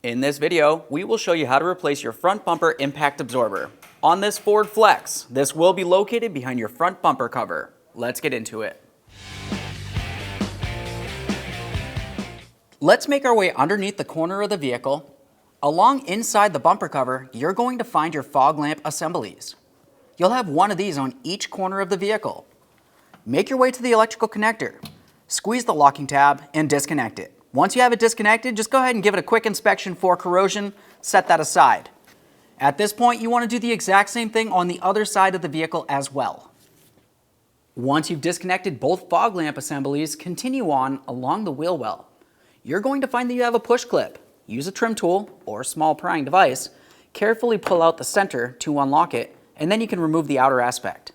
In this video, we will show you how to replace your front bumper impact absorber. On this Ford Flex, this will be located behind your front bumper cover. Let's get into it. Let's make our way underneath the corner of the vehicle. Along inside the bumper cover, you're going to find your fog lamp assemblies. You'll have one of these on each corner of the vehicle. Make your way to the electrical connector. Squeeze the locking tab and disconnect it. Once you have it disconnected, just go ahead and give it a quick inspection for corrosion. Set that aside. At this point, you want to do the exact same thing on the other side of the vehicle as well. Once you've disconnected both fog lamp assemblies, continue on along the wheel well. You're going to find that you have a push clip. Use a trim tool or small prying device. Carefully pull out the center to unlock it, and then you can remove the outer aspect.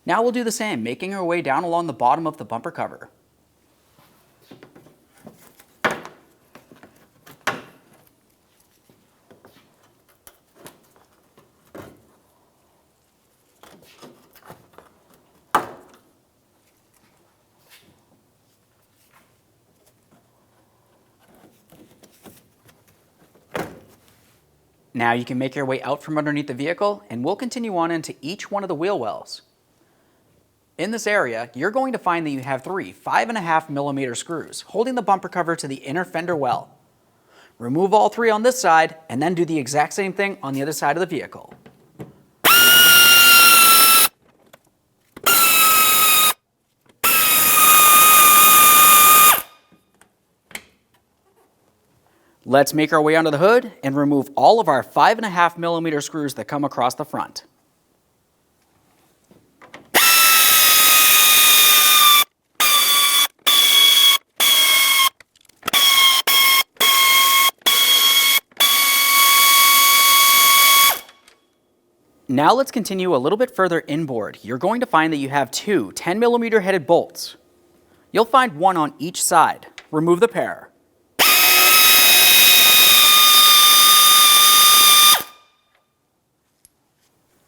Now we'll do the same, making our way down along the bottom of the bumper cover. Now you can make your way out from underneath the vehicle, and we'll continue on into each one of the wheel wells. In this area, you're going to find that you have three 5.5mm screws holding the bumper cover to the inner fender well. Remove all three on this side, and then do the exact same thing on the other side of the vehicle. Let's make our way under the hood and remove all of our 5.5mm screws that come across the front. Now let's continue a little bit further inboard. You're going to find that you have two 10mm headed bolts. You'll find one on each side. Remove the pair.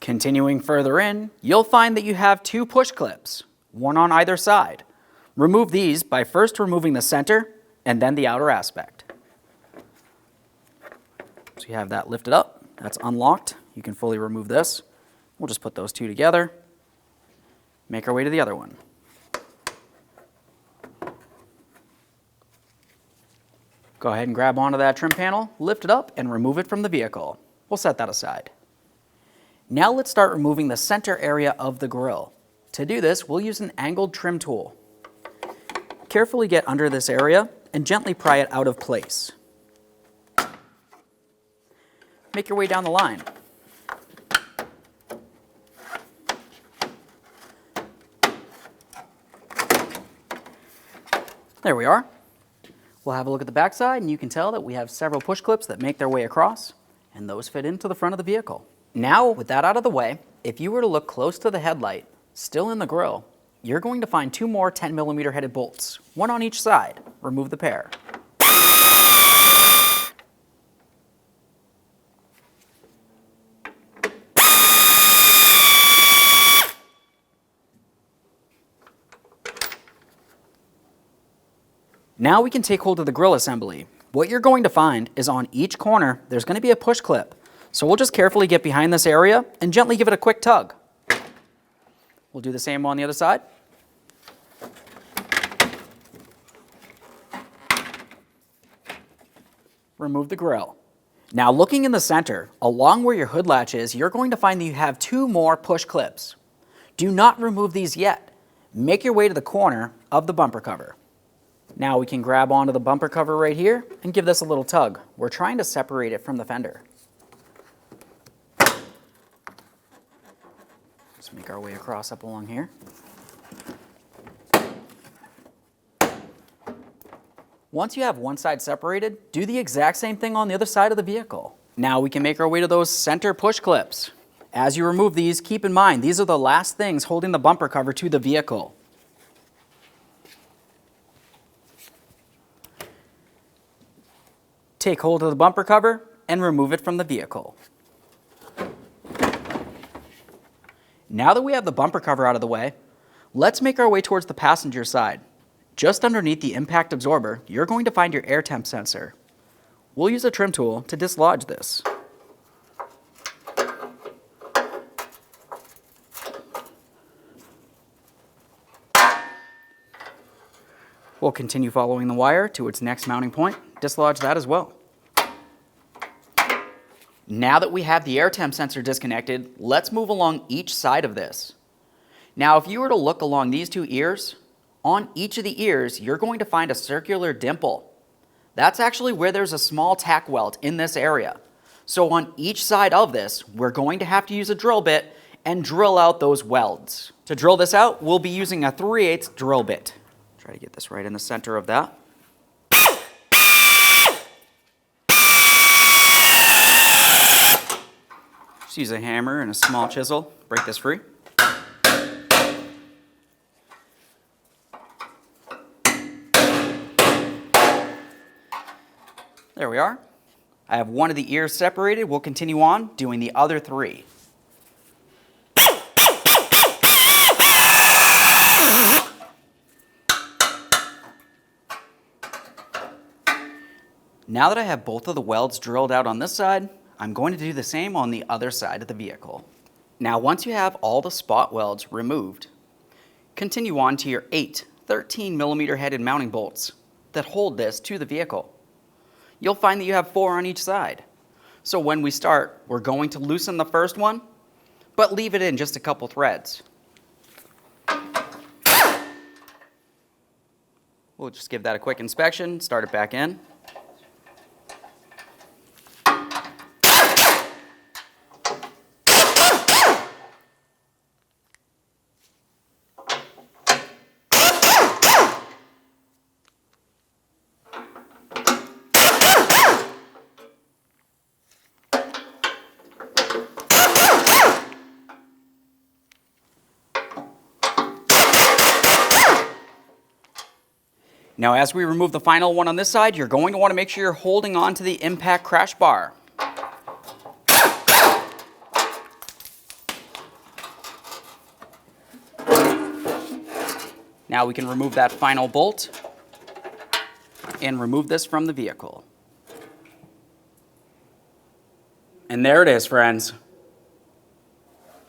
Continuing further in, you'll find that you have two push clips, one on either side. Remove these by first removing the center and then the outer aspect. So you have that lifted up, that's unlocked. You can fully remove this. We'll just put those two together, make our way to the other one. Go ahead and grab onto that trim panel, lift it up, and remove it from the vehicle. We'll set that aside. Now let's start removing the center area of the grille. To do this, we'll use an angled trim tool. Carefully get under this area and gently pry it out of place. Make your way down the line. There we are. We'll have a look at the back side, and you can tell that we have several push clips that make their way across, and those fit into the front of the vehicle. Now, with that out of the way, if you were to look close to the headlight, still in the grille, you're going to find two more 10mm headed bolts, one on each side. Remove the pair. Now we can take hold of the grille assembly. What you're going to find is on each corner, there's going to be a push clip. So we'll just carefully get behind this area and gently give it a quick tug. We'll do the same on the other side. Remove the grille. Now looking in the center, along where your hood latch is, you're going to find that you have two more push clips. Do not remove these yet. Make your way to the corner of the bumper cover. Now we can grab onto the bumper cover right here and give this a little tug. We're trying to separate it from the fender. Let's make our way across up along here. Once you have one side separated, do the exact same thing on the other side of the vehicle. Now we can make our way to those center push clips. As you remove these, keep in mind these are the last things holding the bumper cover to the vehicle. Take hold of the bumper cover and remove it from the vehicle. Now that we have the bumper cover out of the way, let's make our way towards the passenger side. Just underneath the impact absorber, you're going to find your air temp sensor. we'll use a trim tool to dislodge this. We'll continue following the wire to its next mounting point, dislodge that as well. Now that we have the air temp sensor disconnected, let's move along each side of this. Now, if you were to look along these two ears, on each of the ears, you're going to find a circular dimple. That's actually where there's a small tack welt in this area. So on each side of this, we're going to have to use a drill bit and drill out those welds. To drill this out, we'll be using a 3/8 drill bit. Try to get this right in the center of that. Just use a hammer and a small chisel, break this free. There we are. I have one of the ears separated. We'll continue on doing the other 3. Now that I have both of the welds drilled out on this side, I'm going to do the same on the other side of the vehicle. Now, once you have all the spot welds removed, continue on to your 8 13mm headed mounting bolts that hold this to the vehicle. You'll find that you have 4 on each side. So when we start, we're going to loosen the first one, but leave it in just a couple threads. We'll just give that a quick inspection, start it back in. Now, as we remove the final one on this side, you're going to want to make sure you're holding on to the impact crash bar. Now we can remove that final bolt and remove this from the vehicle. And there it is, friends.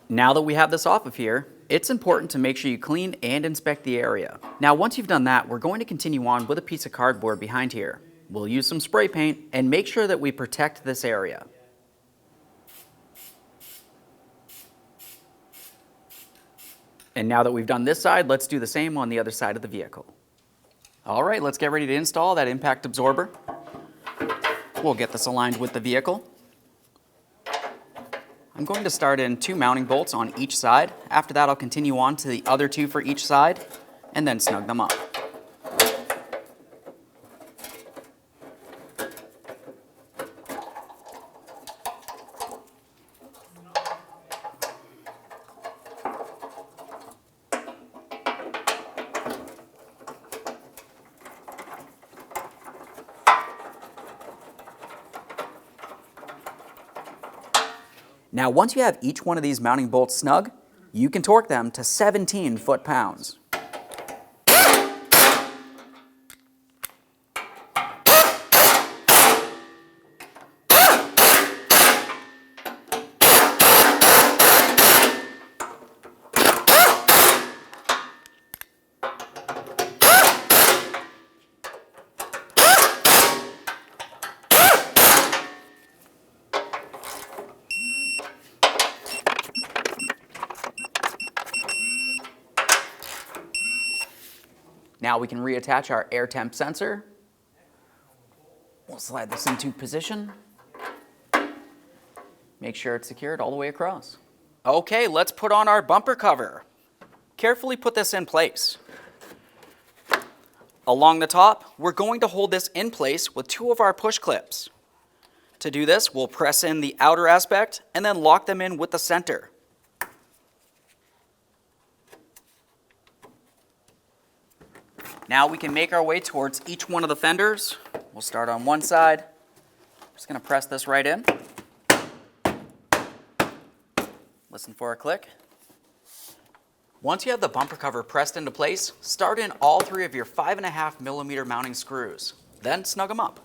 Now that we have this off of here, it's important to make sure you clean and inspect the area. Now, once you've done that, we're going to continue on with a piece of cardboard behind here. We'll use some spray paint and make sure that we protect this area. And now that we've done this side, let's do the same on the other side of the vehicle. All right, let's get ready to install that impact absorber. We'll get this aligned with the vehicle. I'm going to start in 2 mounting bolts on each side. After that, I'll continue on to the other 2 for each side and then snug them up. Now, once you have each one of these mounting bolts snug, you can torque them to 17 foot-pounds. Now we can reattach our air temp sensor. We'll slide this into position. Make sure it's secured all the way across. Okay, let's put on our bumper cover. Carefully put this in place. Along the top, we're going to hold this in place with 2 of our push clips. To do this, we'll press in the outer aspect and then lock them in with the center. Now we can make our way towards each one of the fenders. We'll start on one side. Just going to press this right in. Listen for a click. Once you have the bumper cover pressed into place, start in all 3 of your 5.5mm mounting screws. Then snug them up.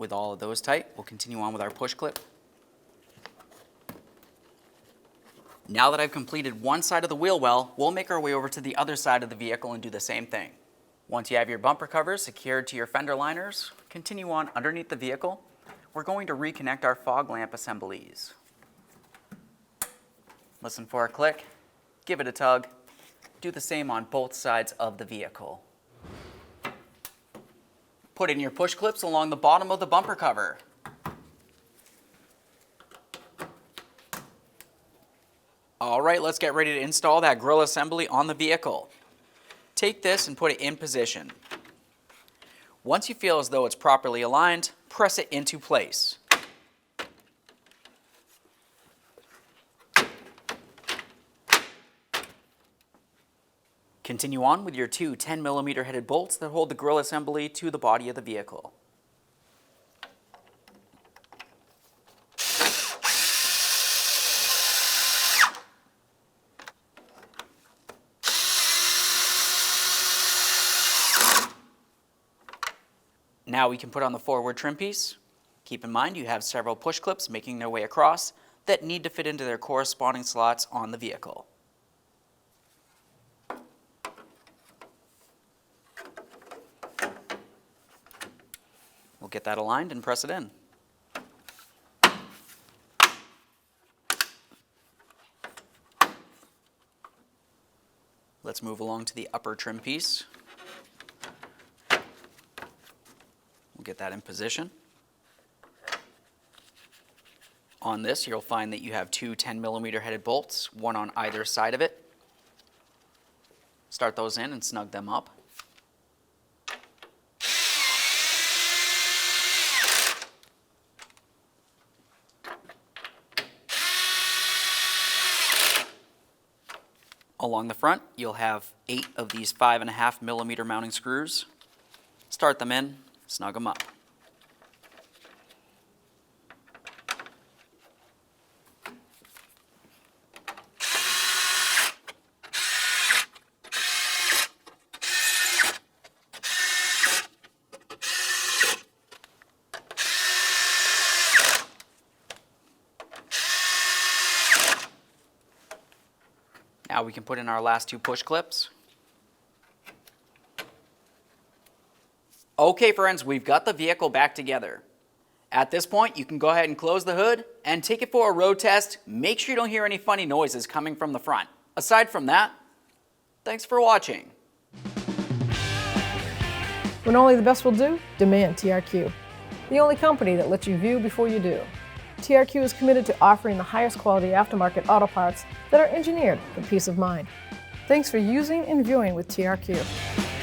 With all of those tight, we'll continue on with our push clip. Now that I've completed one side of the wheel well, we'll make our way over to the other side of the vehicle and do the same thing. Once you have your bumper covers secured to your fender liners, continue on underneath the vehicle. We're going to reconnect our fog lamp assemblies. Listen for a click, give it a tug. Do the same on both sides of the vehicle. Put in your push clips along the bottom of the bumper cover. All right, let's get ready to install that grille assembly on the vehicle. Take this and put it in position. Once you feel as though it's properly aligned, press it into place. Continue on with your two 10mm headed bolts that hold the grille assembly to the body of the vehicle. Now we can put on the forward trim piece. Keep in mind you have several push clips making their way across that need to fit into their corresponding slots on the vehicle. We'll get that aligned and press it in. Let's move along to the upper trim piece. We'll get that in position. On this, you'll find that you have two 10mm headed bolts, one on either side of it. Start those in and snug them up. Along the front, you'll have 8 of these 5.5mm mounting screws. Start them in, snug them up. Now we can put in our last 2 push clips. Okay friends, we've got the vehicle back together. At this point, you can go ahead and close the hood and take it for a road test. Make sure you don't hear any funny noises coming from the front. Aside from that, thanks for watching. When only the best will do, demand TRQ. The only company that lets you view before you do. TRQ is committed to offering the highest quality aftermarket auto parts that are engineered for peace of mind. Thanks for using and viewing with TRQ.